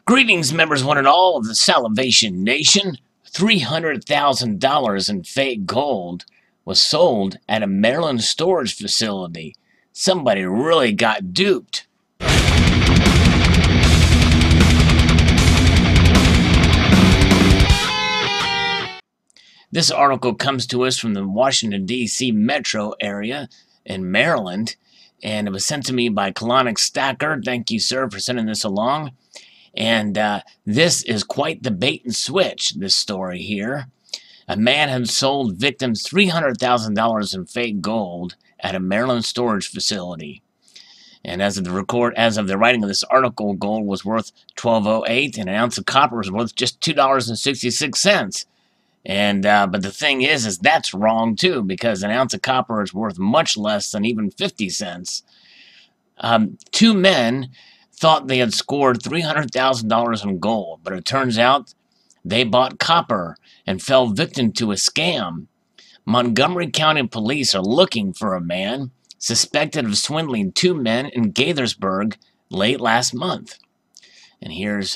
Greetings, members one and all of the Salivation Nation. $300,000 in fake gold was sold at a Maryland storage facility. Somebody really got duped. This article comes to us from the Washington, D.C. metro area in Maryland, and it was sent to me by Colonic Stacker. Thank you, sir, for sending this along. And this is quite the bait and switch, this story here. A man had sold victims $300,000 in fake gold at a Maryland storage facility. And as of the writing of this article, gold was worth $12.08, and an ounce of copper was worth just $2.66. And but the thing is that's wrong too, because an ounce of copper is worth much less than even 50 cents. Two men thought they had scored $300,000 in gold, but it turns out they bought copper and fell victim to a scam. Montgomery County Police are looking for a man suspected of swindling two men in Gaithersburg late last month. And here's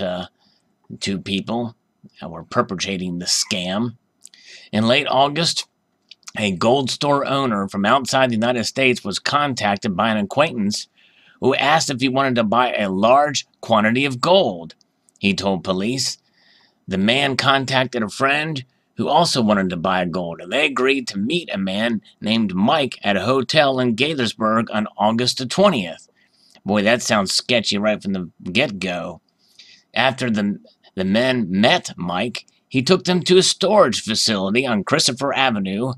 two people that were perpetrating the scam. In late August, a gold store owner from outside the United States was contacted by an acquaintance who asked if he wanted to buy a large quantity of gold. He told police. The man contacted a friend who also wanted to buy gold, and they agreed to meet a man named Mike at a hotel in Gaithersburg on August the 20th. Boy, that sounds sketchy right from the get-go. After the men met Mike, he took them to a storage facility on Christopher Avenue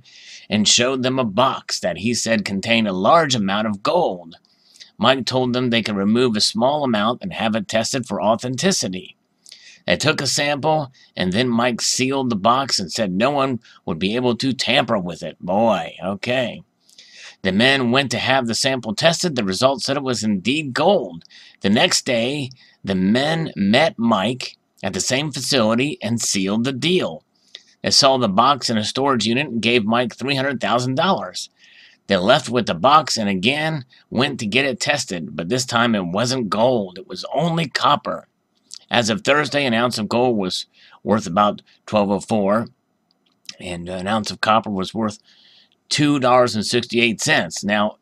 and showed them a box that he said contained a large amount of gold. Mike told them they could remove a small amount and have it tested for authenticity. They took a sample, and then Mike sealed the box and said no one would be able to tamper with it. Boy, okay. The men went to have the sample tested. The results said it was indeed gold. The next day, the men met Mike at the same facility and sealed the deal. They saw the box in a storage unit and gave Mike $300,000. They left with the box and again went to get it tested, but this time it wasn't gold. It was only copper. As of Thursday, an ounce of gold was worth about $12.04, and an ounce of copper was worth $2.68. Now,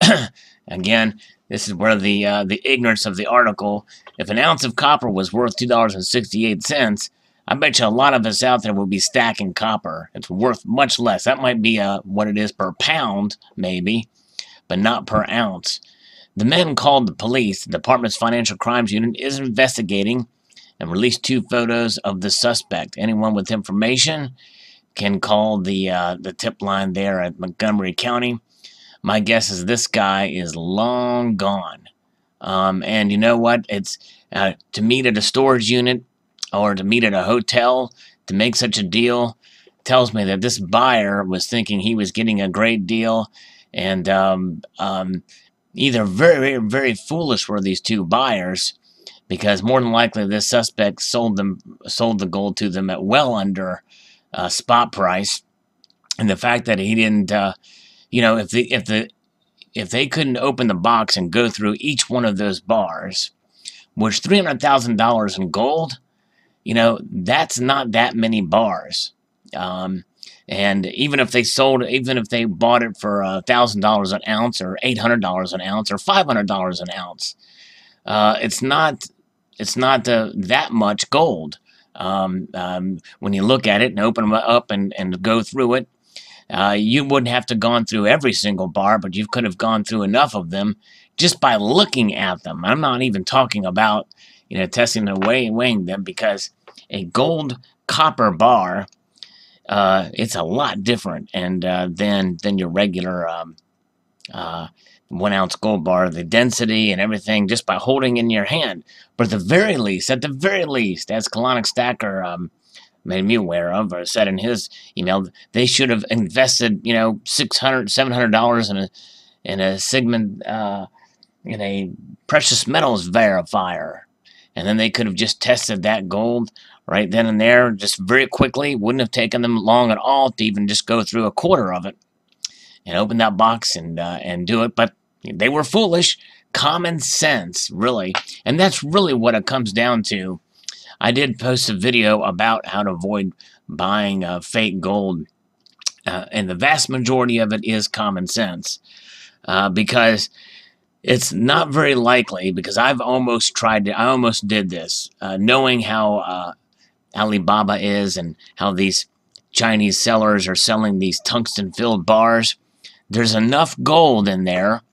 again, this is where the ignorance of the article. If an ounce of copper was worth $2.68, I bet you a lot of us out there will be stacking copper. It's worth much less. That might be what it is per pound, maybe, but not per ounce. The men called the police. The department's Financial Crimes Unit is investigating and released 2 photos of the suspect. Anyone with information can call the tip line there at Montgomery County. My guess is this guy is long gone. And you know what? It's to meet at a storage unit or to meet at a hotel to make such a deal tells me that this buyer was thinking he was getting a great deal, and either very, very foolish were these 2 buyers, because more than likely this suspect sold the gold to them at well under spot price, and the fact that he didn't, if they couldn't open the box and go through each one of those bars, which $300,000 in gold, that's not that many bars. And even if they bought it for $1,000 an ounce or $800 an ounce or $500 an ounce, it's not that much gold. When you look at it and open them up and go through it, you wouldn't have to gone through every single bar, but you could have gone through enough of them just by looking at them. I'm not even talking about testing and weighing them, because a gold copper bar, it's a lot different and than your regular 1 ounce gold bar, the density and everything just by holding in your hand. But at the very least, as Colonic Stacker made me aware of, or said in his email, they should have invested, $600, $700 in a segment, in a precious metals verifier. And then they could have just tested that gold right then and there, just very quickly. Wouldn't have taken them long at all to even just go through a quarter of it and open that box and do it. But they were foolish. Common sense, really. And that's really what it comes down to. I did post a video about how to avoid buying fake gold, and the vast majority of it is common sense, because it's not very likely, because I almost did this, knowing how Alibaba is and how these Chinese sellers are selling these tungsten-filled bars. There's enough gold in there,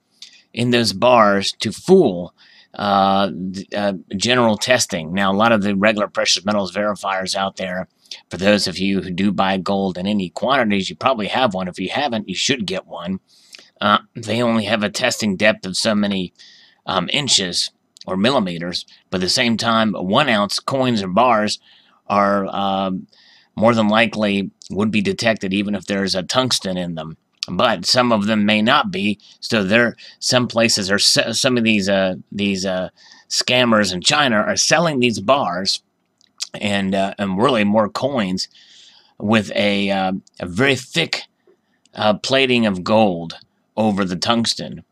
in those bars, to fool general testing. Now, a lot of the regular precious metals verifiers out there, for those of you who do buy gold in any quantities, you probably have one. If you haven't, you should get one. They only have a testing depth of so many inches or millimeters, but at the same time, 1 ounce coins or bars are more than likely would be detected even if there's a tungsten in them. But some of them may not be. So some places are some of these scammers in China are selling these bars and really more coins with a very thick plating of gold over the tungsten,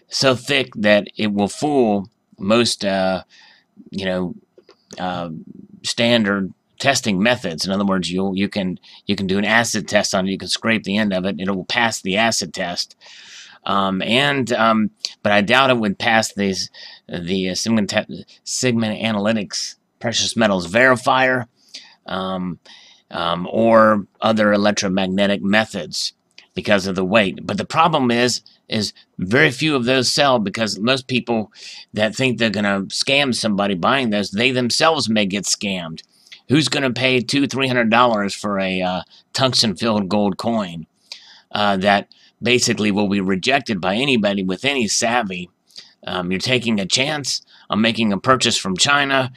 so thick that it will fool most standard testing methods. In other words, you can do an acid test on it. You can scrape the end of it. It will pass the acid test. But I doubt it would pass the Sigma Analytics precious metals verifier, or other electromagnetic methods, because of the weight. But the problem is very few of those sell, because most people that think they're going to scam somebody buying those, they themselves may get scammed. Who's going to pay $200-300 for a tungsten-filled gold coin that basically will be rejected by anybody with any savvy? You're taking a chance on making a purchase from China,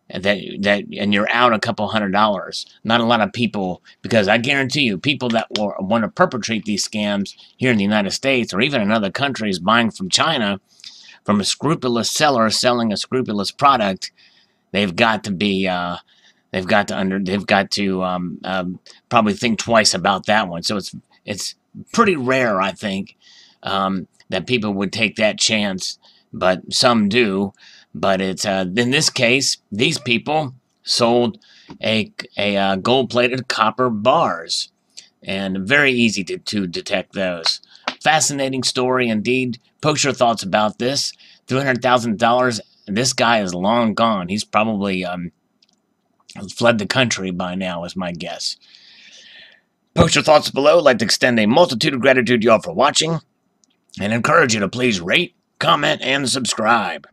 and you're out a couple $100. Not a lot of people, because I guarantee you, people that will want to perpetrate these scams here in the United States or even in other countries, buying from China, from a scrupulous seller selling a scrupulous product, they've got to probably think twice about that one. So it's pretty rare, I think, that people would take that chance, but some do. But it's in this case, these people sold a gold-plated copper bars, and very easy to detect those. Fascinating story indeed. Post your thoughts about this. $300,000. This guy is long gone. He's probably fled the country by now, is my guess. Post your thoughts below. I'd like to extend a multitude of gratitude to y'all for watching, and encourage you to please rate, comment, and subscribe.